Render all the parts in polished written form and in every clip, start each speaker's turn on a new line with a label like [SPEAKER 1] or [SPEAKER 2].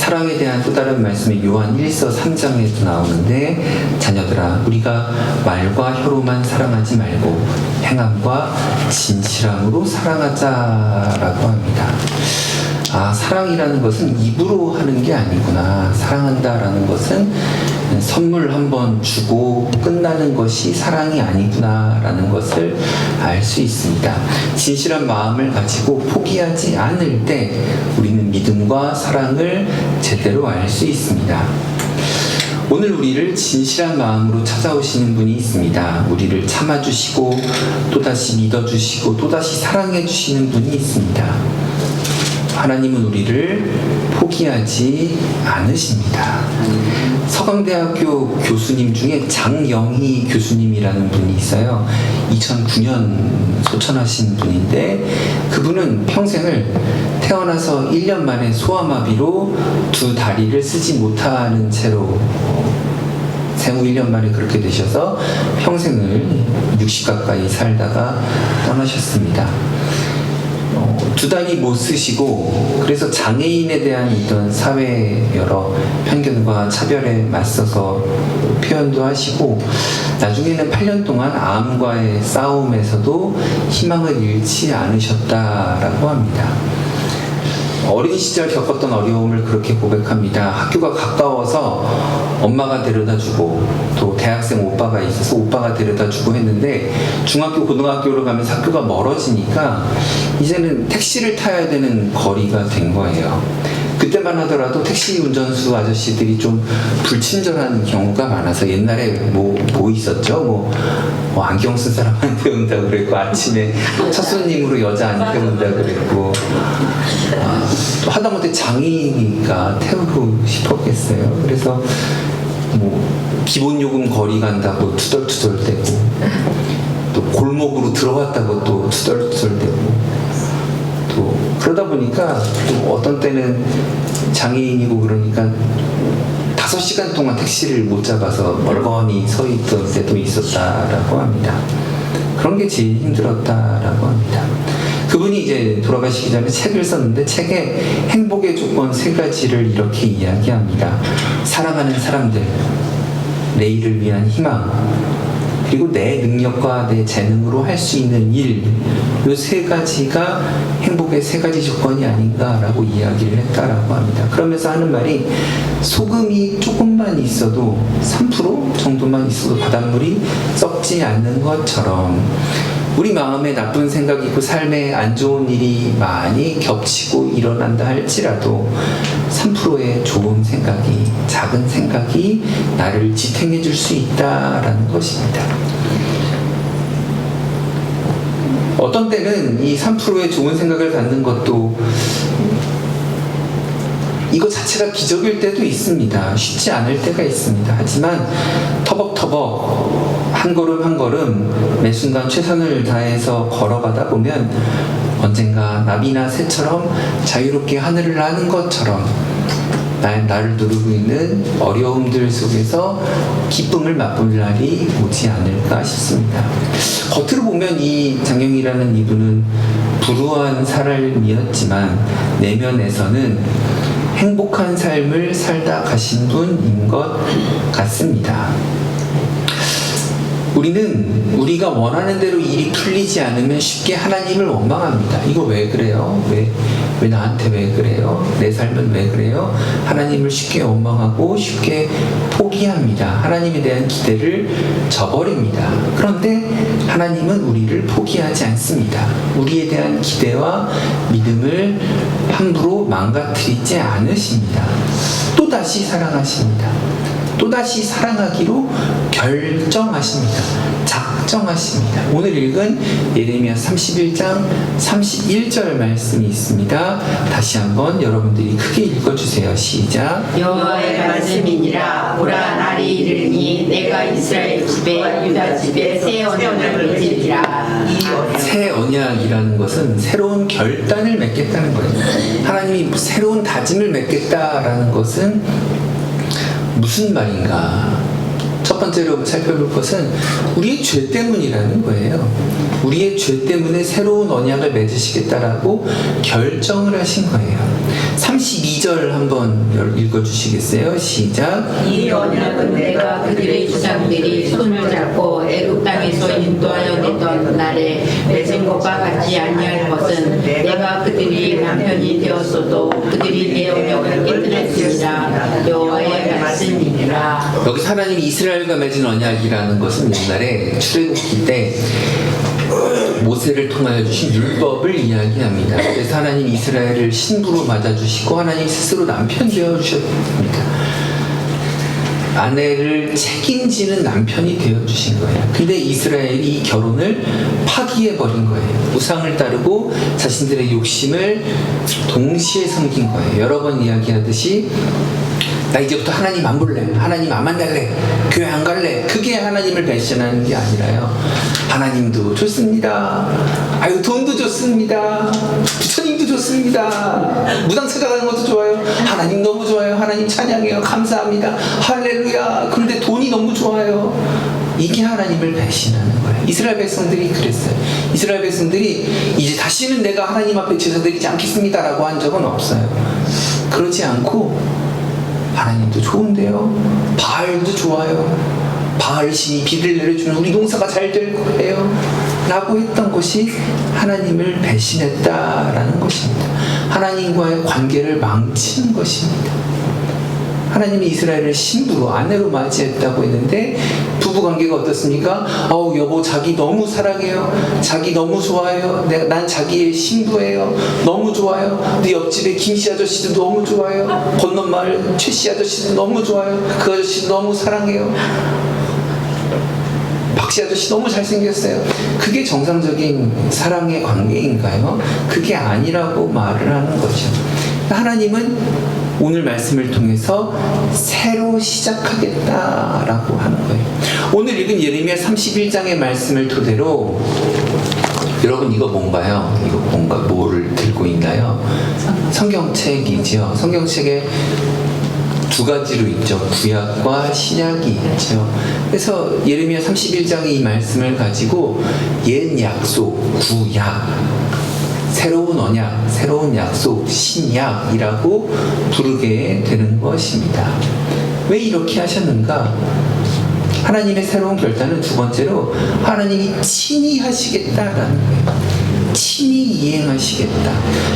[SPEAKER 1] 사랑에 대한 또 다른 말씀이 요한 1서 3장에도 나오는데, 자녀들아 우리가 말과 혀로만 사랑하지 말고 행함과 진실함으로 사랑하자라고 합니다. 아, 사랑이라는 것은 입으로 하는 게 아니구나. 사랑한다라는 것은 선물 한번 주고 끝나는 것이 사랑이 아니구나라는 것을 알 수 있습니다. 진실한 마음을 가지고 포기하지 않을 때 우리는 믿음과 사랑을 제대로 알 수 있습니다. 오늘 우리를 진실한 마음으로 찾아오시는 분이 있습니다. 우리를 참아주시고 또다시 믿어주시고 또다시 사랑해주시는 분이 있습니다. 하나님은 우리를 포기하지 않으십니다. 서강대학교 교수님 중에 장영희 교수님이라는 분이 있어요. 2009년 소천하신 분인데, 그분은 평생을 태어나서 1년 만에 소아마비로 두 다리를 쓰지 못하는 채로 생후 1년 만에 그렇게 되셔서 평생을 60 가까이 살다가 떠나셨습니다. 두 다리 못 쓰시고, 그래서 장애인에 대한 이런 사회 여러 편견과 차별에 맞서서 표현도 하시고, 나중에는 8년 동안 암과의 싸움에서도 희망을 잃지 않으셨다라고 합니다. 어린 시절 겪었던 어려움을 그렇게 고백합니다. 학교가 가까워서 엄마가 데려다주고, 또 대학생 오빠가 있어서 오빠가 데려다주고 했는데, 중학교 고등학교로 가면서 학교가 멀어지니까 이제는 택시를 타야 되는 거리가 된 거예요. 그때만 하더라도 택시 운전수 아저씨들이 좀 불친절한 경우가 많아서, 옛날에 뭐 있었죠? 안경 쓴 사람한테 온다 그랬고, 아침에 첫 손님으로 여자한테 온다 그랬고, 또 하다못해 장애인이니까 태우고 싶었겠어요. 그래서 기본 요금 거리 간다고 투덜투덜대고, 또 골목으로 들어갔다고 또 투덜투덜대고, 또 그러다 보니까 또 어떤 때는 장애인이고 그러니까 5시간 동안 택시를 못 잡아서 멀거니 서 있던 때도 있었다라고 합니다. 그런 게 제일 힘들었다라고 합니다. 그분이 이제 돌아가시기 전에 책을 썼는데, 책에 행복의 조건 3가지를 이렇게 이야기합니다. 사랑하는 사람들, 내일을 위한 희망, 그리고 내 능력과 내 재능으로 할 수 있는 일, 이 3가지가 행복의 3가지 조건이 아닌가라고 이야기를 했다라고 합니다. 그러면서 하는 말이, 소금이 조금만 있어도 3% 정도만 있어도 바닷물이 썩지 않는 것처럼, 우리 마음에 나쁜 생각이 있고 삶에 안 좋은 일이 많이 겹치고 일어난다 할지라도 3%의 좋은 생각이, 작은 생각이 나를 지탱해 줄 수 있다라는 것입니다. 어떤 때는 이 3%의 좋은 생각을 갖는 것도 이거 자체가 기적일 때도 있습니다. 쉽지 않을 때가 있습니다. 하지만 터벅터벅 한 걸음 한 걸음 매 순간 최선을 다해서 걸어가다 보면 언젠가 나비나 새처럼 자유롭게 하늘을 나는 것처럼 나를 누르고 있는 어려움들 속에서 기쁨을 맛볼 날이 오지 않을까 싶습니다. 겉으로 보면 이 장영이라는 이분은 불우한 사람이었지만 내면에서는 행복한 삶을 살다 가신 분인 것 같습니다. 우리는 우리가 원하는 대로 일이 풀리지 않으면 쉽게 하나님을 원망합니다. 이거 왜 그래요? 왜 나한테 왜 그래요? 내 삶은 왜 그래요? 하나님을 쉽게 원망하고 쉽게 포기합니다. 하나님에 대한 기대를 저버립니다. 그런데 하나님은 우리를 포기하지 않습니다. 우리에 대한 기대와 믿음을 함부로 망가뜨리지 않으십니다. 또다시 사랑하십니다. 또다시 사랑하기로 결정하십니다. 작정하십니다. 오늘 읽은 예레미야 31장 31절 말씀이 있습니다. 다시 한번 여러분들이 크게 읽어주세요. 시작.
[SPEAKER 2] 여호와의 말씀이니라. 보라, 날이 이르니 내가 이스라엘 집에 유다 집에 새 언약을 맺으리라.
[SPEAKER 1] 새 언약이라는 것은 새로운 결단을 맺겠다는 거예요. 하나님이 새로운 다짐을 맺겠다라는 것은 무슨 말인가? 첫 번째로 살펴볼 것은 우리의 죄 때문이라는 거예요. 우리의 죄 때문에 새로운 언약을 맺으시겠다라고 결정을 하신 거예요. 32절 한번 읽어주시겠어요? 시작.
[SPEAKER 2] 이 언약은 내가 그들의 조상들이 손을 잡고 애굽 땅에서 인도하여 냈던 날에 맺은 것과 같지 아니할 것은 내가 그들이 남편이 되었어도 그들이 내 언약을 깨뜨렸으리라. 여호와의 말씀이니라.
[SPEAKER 1] 여기서 하나님이 이스라엘과 맺은 언약이라는 것은 옛날에 출애굽기 때 모세를 통하여 주신 율법을 이야기합니다. 그래서 하나님이 이스라엘을 신부로 맞아주시고 하나님 스스로 남편 되어주셨습니다. 아내를 책임지는 남편이 되어주신 거예요. 근데 이스라엘이 이 결혼을 파기해버린 거예요. 우상을 따르고 자신들의 욕심을 동시에 섬긴 거예요. 여러 번 이야기하듯이 나 이제부터 하나님 안 볼래, 하나님 안 만날래, 교회 안 갈래. 그게 하나님을 배신하는 게 아니라요. 하나님도 좋습니다. 아유 돈도 좋습니다. 부처님도 좋습니다. 무당 찾아가는 것도 좋아요. 하나님 너무 좋아요. 하나님 찬양해요. 감사합니다. 할렐루야. 그런데 돈이 너무 좋아요. 이게 하나님을 배신하는 거예요. 이스라엘 백성들이 그랬어요. 이스라엘 백성들이 이제 다시는 내가 하나님 앞에 제사드리지 않겠습니다라고 한 적은 없어요. 그러지 않고 하나님도 좋은데요. 바알도 좋아요. 바알 신이 비를 내려주면 우리 농사가 잘 될 거예요. 라고 했던 것이 하나님을 배신했다라는 것입니다. 하나님과의 관계를 망치는 것입니다. 하나님이 이스라엘을 신부로 아내로 맞이했다고 했는데 부부관계가 어떻습니까? 어우 여보 자기 너무 사랑해요. 자기 너무 좋아요. 난 자기의 신부예요. 너무 좋아요. 네 옆집에 김씨 아저씨도 너무 좋아요. 건넌 마을 최씨 아저씨도 너무 좋아요. 그 아저씨도 너무 사랑해요. 박씨 아저씨 너무 잘생겼어요. 그게 정상적인 사랑의 관계인가요? 그게 아니라고 말을 하는 거죠. 하나님은 오늘 말씀을 통해서 새로 시작하겠다라고 하는 거예요. 오늘 읽은 예레미야 31장의 말씀을 토대로 여러분 이거 뭔가요? 이거 뭔가 뭐를 들고 있나요? 성경책이죠. 성경책에 두 가지로 있죠. 구약과 신약이 있죠. 그래서 예레미야 31장의 이 말씀을 가지고 옛 약속, 구약, 새로운 언약, 새로운 약속, 신약이라고 부르게 되는 것입니다. 왜 이렇게 하셨는가? 하나님의 새로운 결단은 두 번째로 하나님이 친히 하시겠다라는 거예요. 친히 이행하시겠다.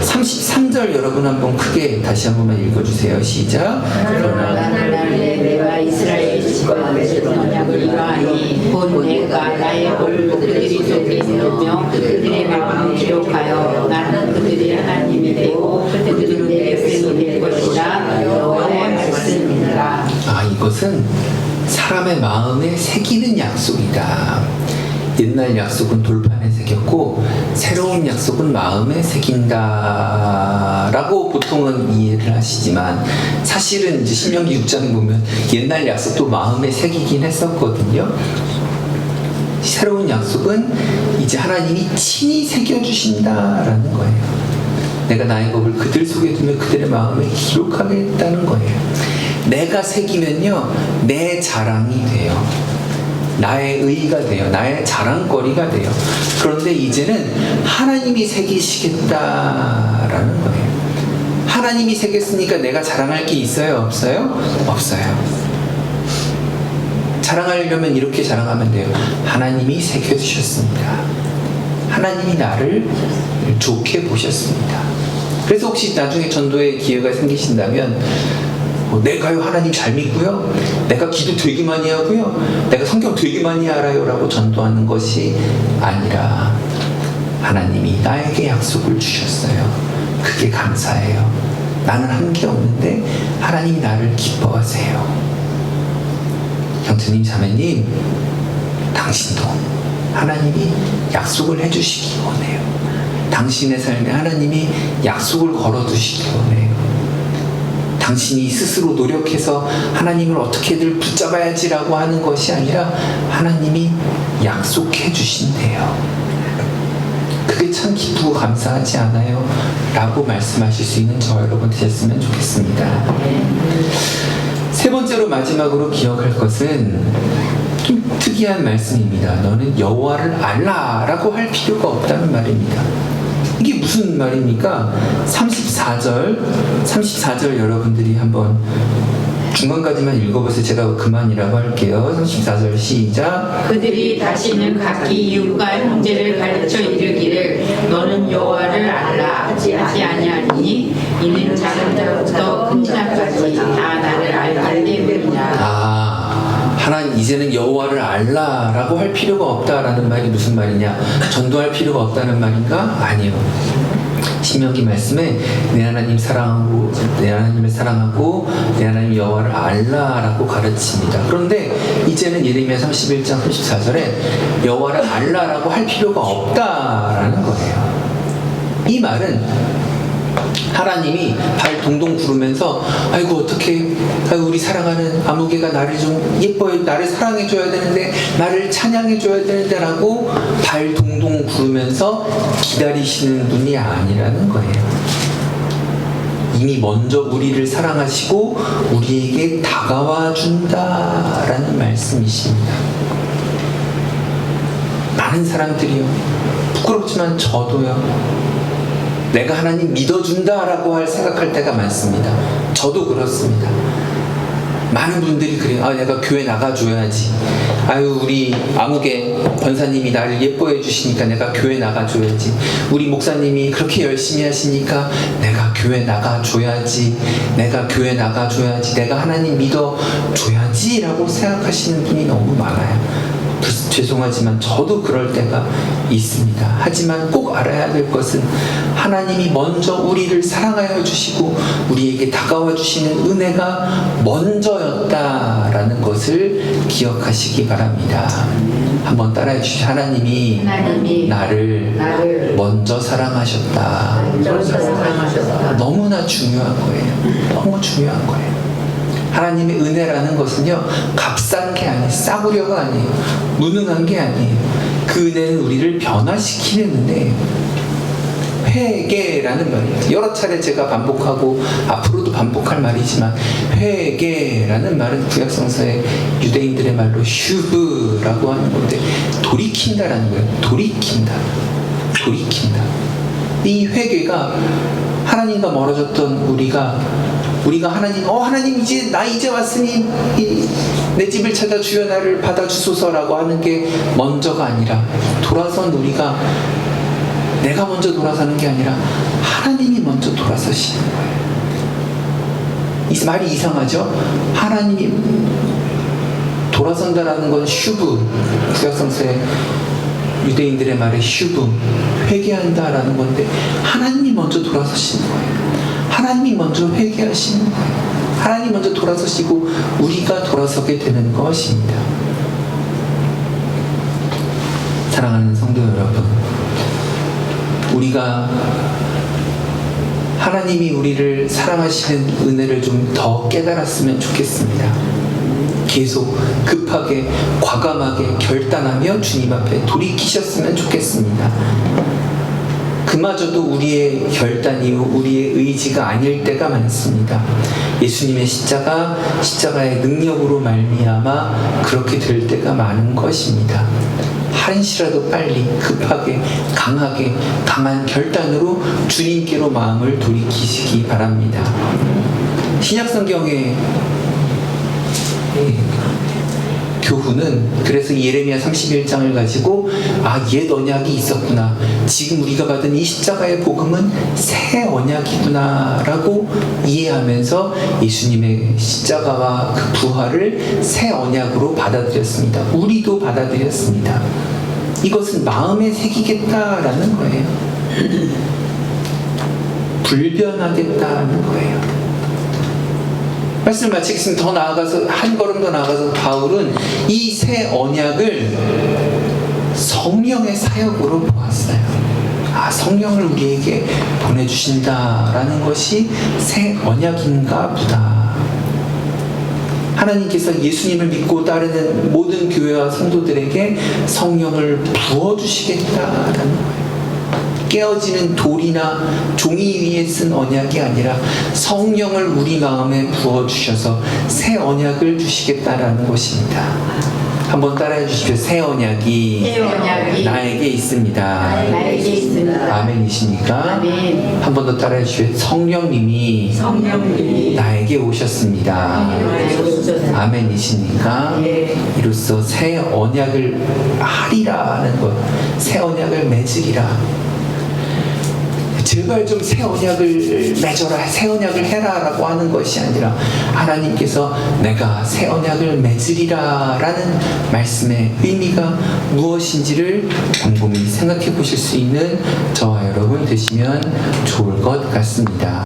[SPEAKER 1] 33절 여러분 한번 크게 다시 한 번만 읽어주세요. 시작.
[SPEAKER 2] 그러나 그날에 내가 이스라엘 집과 맺은 언약을 이루하니 곧 내가 나의 얼굴 그들이 속에 넣으며 그들의 마음을 기록하여 나는 그들의 하나님이 되고 그들은 내 백성이 될 것이라. 여호와의 말씀이니라.
[SPEAKER 1] 이것은 사람의 마음에 새기는 약속이다. 옛날 약속은 돌판에 새겼고 새로운 약속은 마음에 새긴다라고 보통은 이해를 하시지만 사실은 이제 신명기 6장에 보면 옛날 약속도 마음에 새기긴 했었거든요. 새로운 약속은 이제 하나님이 친히 새겨주신다라는 거예요. 내가 나의 법을 그들 속에 두며 그들의 마음에 기록하겠다는 거예요. 내가 새기면요 내 자랑이 돼요. 나의 의의가 돼요. 나의 자랑거리가 돼요. 그런데 이제는 하나님이 새기시겠다라는 거예요. 하나님이 새겼으니까 내가 자랑할 게 있어요? 없어요? 없어요. 자랑하려면 이렇게 자랑하면 돼요. 하나님이 새겨주셨습니다. 하나님이 나를 좋게 보셨습니다. 그래서 혹시 나중에 전도의 기회가 생기신다면 내가요 하나님 잘 믿고요, 내가 기도 되게 많이 하고요, 내가 성경 되게 많이 알아요 라고 전도하는 것이 아니라 하나님이 나에게 약속을 주셨어요. 그게 감사해요. 나는 한 게 없는데 하나님이 나를 기뻐하세요. 형제님 자매님, 당신도 하나님이 약속을 해주시기 원해요. 당신의 삶에 하나님이 약속을 걸어두시기 원해요. 당신이 스스로 노력해서 하나님을 어떻게든 붙잡아야지라고 하는 것이 아니라 하나님이 약속해 주신대요. 그게 참 기쁘고 감사하지 않아요? 라고 말씀하실 수 있는 저 여러분 되셨으면 좋겠습니다. 세 번째로 마지막으로 기억할 것은 좀 특이한 말씀입니다. 너는 여호와를 알라라고 할 필요가 없다는 말입니다. 이게 무슨 말입니까? 34절 여러분들이 한번 중간까지만 읽어보세요. 제가 그만이라고 할게요. 34절 시작.
[SPEAKER 2] 그들이 다시는 각기 이웃과 형제를 가르쳐 이르기를 너는 여호와를 알라 하지 아니하니 이는 작은 자부터 큰 자까지 다 나를 알게 되느니라.
[SPEAKER 1] 하나님 이제는 여호와를 알라라고 할 필요가 없다라는 말이 무슨 말이냐? 전도할 필요가 없다는 말인가? 아니요. 신명기 말씀에 내 하나님을 사랑하고 내 하나님 여호와를 알라라고 가르칩니다. 그런데 이제는 예레미야 31장 34절에 여호와를 알라라고 할 필요가 없다라는 거예요. 이 말은 하나님이 발 동동 구르면서 아이고 어떡해, 아이고 우리 사랑하는 아무개가 나를 좀 예뻐해, 나를 사랑해줘야 되는데, 나를 찬양해줘야 되는데 라고 발 동동 구르면서 기다리시는 분이 아니라는 거예요. 이미 먼저 우리를 사랑하시고 우리에게 다가와 준다라는 말씀이십니다. 많은 사람들이요, 부끄럽지만 저도요, 내가 하나님 믿어준다라고 생각할 때가 많습니다. 저도 그렇습니다. 많은 분들이 그래요. 내가 교회 나가줘야지. 아유, 우리 아무개 권사님이 나를 예뻐해 주시니까 내가 교회 나가줘야지. 우리 목사님이 그렇게 열심히 하시니까 내가 교회 나가줘야지. 내가 하나님 믿어줘야지 라고 생각하시는 분이 너무 많아요. 죄송하지만 저도 그럴 때가 있습니다. 하지만 꼭 알아야 될 것은 하나님이 먼저 우리를 사랑하여 주시고 우리에게 다가와 주시는 은혜가 먼저였다라는 것을 기억하시기 바랍니다. 한번 따라해 주시죠. 하나님이 나를 먼저 사랑하셨다. 너무나 중요한 거예요. 너무 중요한 거예요. 하나님의 은혜라는 것은요, 값싼 게 아니에요. 싸구려가 아니에요. 무능한 게 아니에요. 그 은혜는 우리를 변화시키는 은혜예요. 회개라는 말이에요. 여러 차례 제가 반복하고 앞으로도 반복할 말이지만, 회개라는 말은 구약성서의 유대인들의 말로 슈브라고 하는 건데, 돌이킨다라는 거예요. 돌이킨다. 이 회개가 하나님과 멀어졌던 우리가 하나님 이제 왔으니 내 집을 찾아 주여 나를 받아주소서라고 하는 게 먼저가 아니라, 돌아선 우리가 내가 먼저 돌아서는 게 아니라 하나님이 먼저 돌아서시는 거예요. 이 말이 이상하죠? 하나님이 돌아선다라는 건 슈브, 구약성서의 유대인들의 말에 슈브, 회개한다라는 건데, 하나님이 먼저 돌아서시는 거예요. 하나님이 먼저 회개하시는 거예요. 하나님이 먼저 돌아서시고 우리가 돌아서게 되는 것입니다. 사랑하는 성도 여러분, 우리가 하나님이 우리를 사랑하시는 은혜를 좀 더 깨달았으면 좋겠습니다. 계속 급하게 과감하게 결단하며 주님 앞에 돌이키셨으면 좋겠습니다. 그마저도 우리의 결단이요, 우리의 의지가 아닐 때가 많습니다. 예수님의 십자가의 능력으로 말미암아 그렇게 될 때가 많은 것입니다. 한시라도 빨리 급하게 강하게 강한 결단으로 주님께로 마음을 돌이키시기 바랍니다. 신약성경의 교훈은 그래서 예레미야 31장을 가지고 옛 언약이 있었구나, 지금 우리가 받은 이 십자가의 복음은 새 언약이구나 라고 이해하면서 예수님의 십자가와 그 부활을 새 언약으로 받아들였습니다. 우리도 받아들였습니다. 이것은 마음에 새기겠다라는 거예요. 불변하겠다는 거예요. 말씀을 마치겠습니다. 더 나아가서, 한 걸음 더 나아가서 바울은 이 새 언약을 성령의 사역으로 보았어요. 성령을 우리에게 보내주신다라는 것이 새 언약인가 보다. 하나님께서 예수님을 믿고 따르는 모든 교회와 성도들에게 성령을 부어주시겠다라는 거예요. 깨어지는 돌이나 종이 위에 쓴 언약이 아니라 성령을 우리 마음에 부어주셔서 새 언약을 주시겠다라는 것입니다. 한번 따라해 주십시오. 새 언약이
[SPEAKER 2] 새 언약이
[SPEAKER 1] 나에게 있습니다.
[SPEAKER 2] 나에게 있습니다.
[SPEAKER 1] 아멘이십니까?
[SPEAKER 2] 아멘.
[SPEAKER 1] 한 번 더 따라해 주십시오. 성령님이 나에게 오셨습니다. 아멘이십니까? 이로써 새 언약을 하리라는 것, 새 언약을 맺으리라. 제발 좀 새 언약을 맺어라, 새 언약을 해라라고 하는 것이 아니라 하나님께서 내가 새 언약을 맺으리라라는 말씀의 의미가 무엇인지를 곰곰이 생각해 보실 수 있는 저와 여러분 되시면 좋을 것 같습니다.